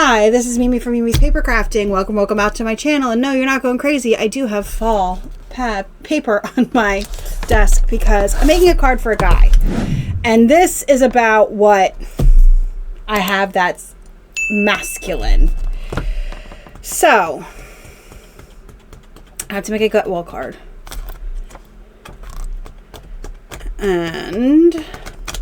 Hi, this is Mimi from Mimi's Paper Crafting. Welcome out to my channel. And no, you're not going crazy. I do have fall paper on my desk because I'm making a card for a guy. And this is about what I have that's masculine. So, I have to make a gut wall card. And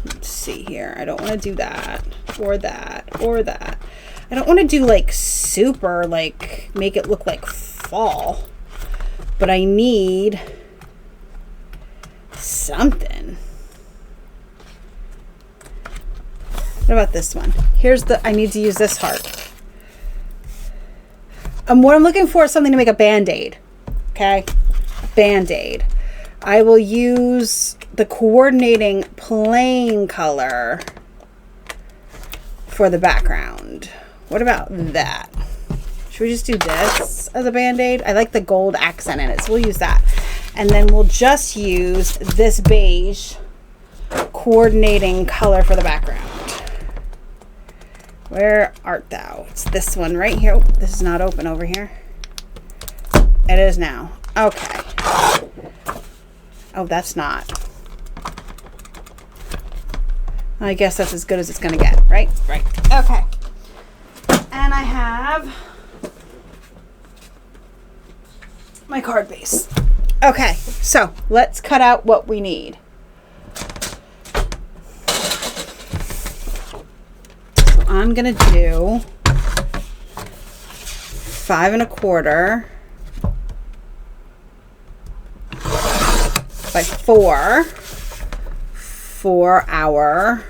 let's see here. I don't want to do that or that or that. I don't want to do like super, like make it look like fall, but I need something. What about this one? I need to use this heart. What I'm looking for is something to make a band-aid. Okay? Band-aid. I will use the coordinating plain color for the background. What about that? Should we just do this as a band-aid? I like the gold accent in it, so we'll use that. And then we'll just use this beige coordinating color for the background. Where art thou? It's this one right here. Oh, this is not open over here. It is now. Okay. Oh, that's not. I guess that's as good as it's going to get, right? Right. Okay. And I have my card base. Okay, so let's cut out what we need. So I'm going to do 5 1/4 by 4 for our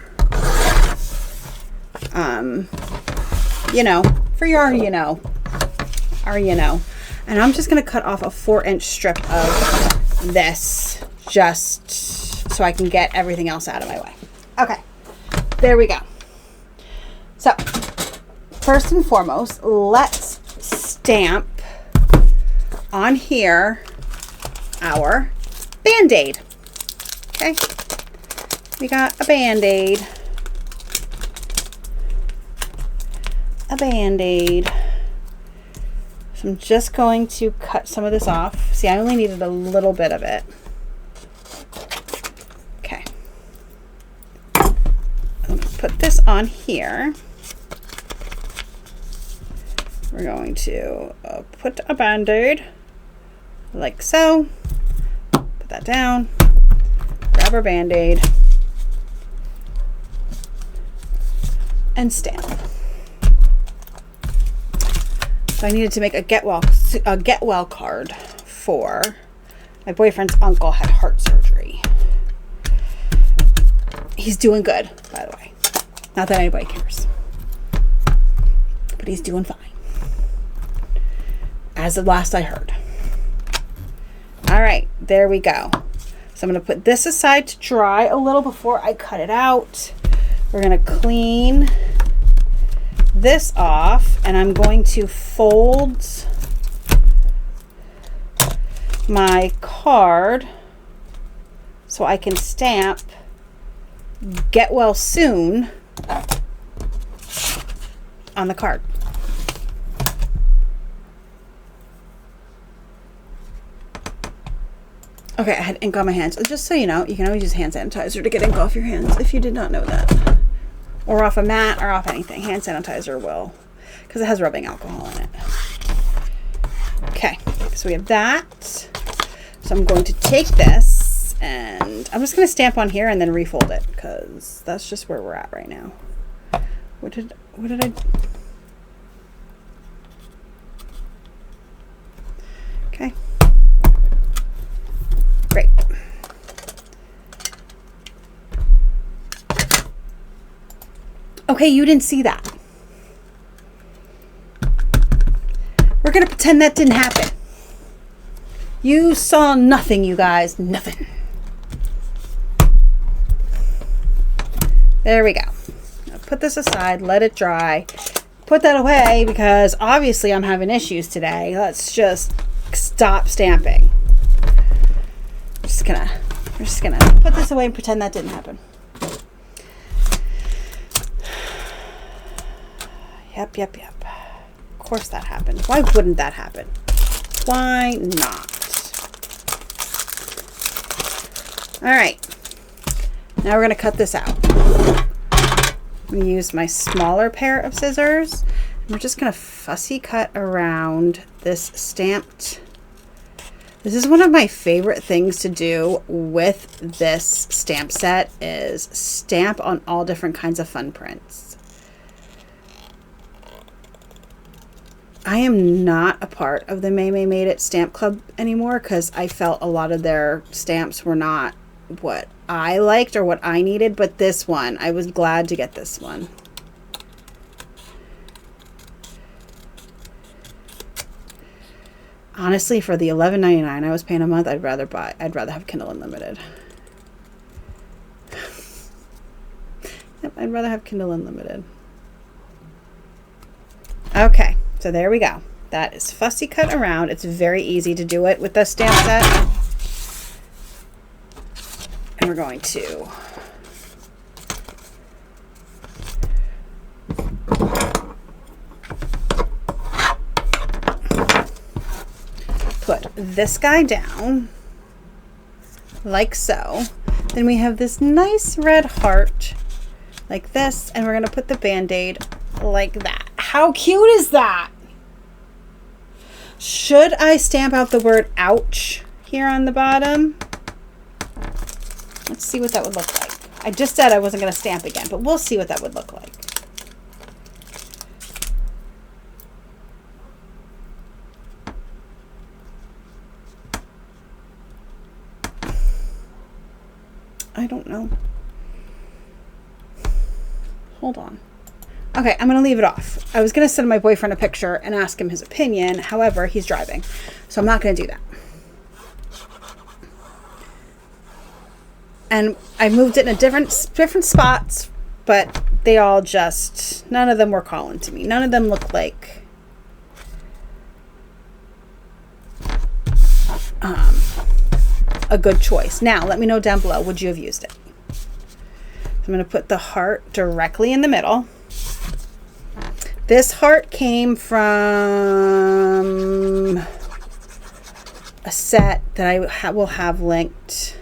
for your and I'm just going to cut off a 4-inch strip of this just so I can get everything else out of my way. Okay, there we go. So first and foremost, let's stamp on here our band-aid. Okay, we got a band-aid. A band-aid. So I'm just going to cut some of this off. See, I only needed a little bit of it. Okay. Put this on here. We're going to put a band-aid like so. Put that down. Grab our band-aid. And stamp. So I needed to make a get well card for my boyfriend's uncle had heart surgery. He's doing good, by the way. Not that anybody cares. But he's doing fine. As of last I heard. All right, there we go. So I'm going to put this aside to dry a little before I cut it out. We're going to clean this off, and I'm going to fold my card so I can stamp "Get Well Soon" on the card. Okay, I had ink on my hands. Just so you know, you can always use hand sanitizer to get ink off your hands if you did not know that. Or off a mat or off anything. Hand sanitizer will, because it has rubbing alcohol in it. Okay, so we have that. So I'm going to take this and I'm just going to stamp on here and then refold it because that's just where we're at right now. What did I do? Okay. Great. Okay, you didn't see that. We're going to pretend that didn't happen. You saw nothing, you guys. Nothing. There we go. Now put this aside. Let it dry. Put that away because obviously I'm having issues today. Let's just stop stamping. We're just gonna put this away and pretend that didn't happen. Yep. Of course that happened. Why wouldn't that happen? Why not? All right. Now we're going to cut this out. I'm going to use my smaller pair of scissors. And we're just going to fussy cut around this stamped. This is one of my favorite things to do with this stamp set is stamp on all different kinds of fun prints. I am not a part of the May Made It Stamp Club anymore because I felt a lot of their stamps were not what I liked or what I needed, but this one, I was glad to get this one. Honestly, for the $11.99 I was paying a month, I'd rather have Kindle Unlimited. Yep, I'd rather have Kindle Unlimited. Okay, so there we go. That is fussy cut around. It's very easy to do it with the stamp set. And we're going to put this guy down like so. Then we have this nice red heart like this, and we're going to put the Band-Aid like that. How cute is that? Should I stamp out the word ouch here on the bottom? Let's see what that would look like. I just said I wasn't going to stamp again, but we'll see what that would look like. I don't know. Hold on. Okay, I'm going to leave it off. I was going to send my boyfriend a picture and ask him his opinion. However, he's driving, so I'm not going to do that. And I moved it in a different spots, but they all just, none of them were calling to me. None of them look like a good choice. Now, let me know down below, would you have used it? I'm going to put the heart directly in the middle. This heart came from a set that I will have linked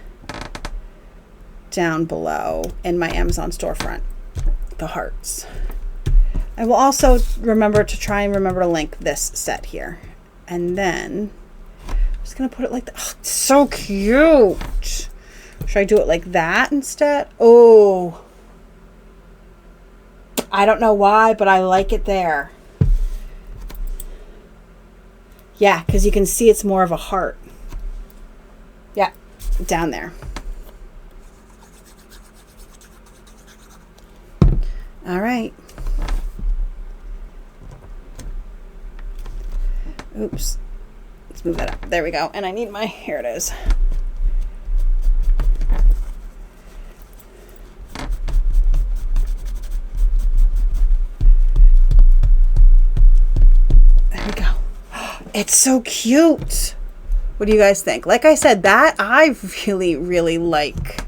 down below in my Amazon storefront, the hearts. I will also remember to link this set here. And then I'm just going to put it like that. Oh, it's so cute. Should I do it like that instead? Oh, I don't know why, but I like it there. Yeah, because you can see it's more of a heart. Yeah, down there. All right. Oops. Let's move that up. There we go. And I need my, here it is. There we go. It's so cute. What do you guys think? Like I said, that I really, really like.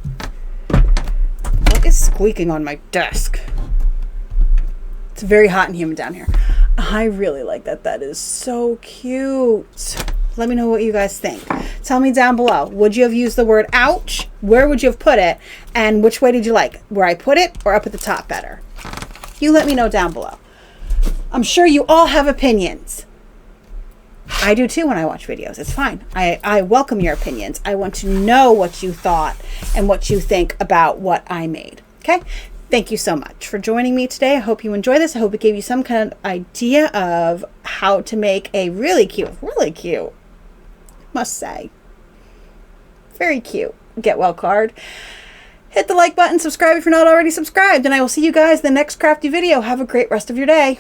What is squeaking on my desk? It's very hot and humid down here. I really like that. That is so cute. Let me know what you guys think. Tell me down below. Would you have used the word ouch? Where would you have put it? And which way did you like? Where I put it or up at the top better? You let me know down below. I'm sure you all have opinions. I do too when I watch videos. It's fine. I welcome your opinions. I want to know what you thought and what you think about what I made. Okay? Thank you so much for joining me today. I hope you enjoy this. I hope it gave you some kind of idea of how to make a really cute, must say, very cute get well card. Hit the like button, subscribe if you're not already subscribed, and I will see you guys in the next crafty video. Have a great rest of your day.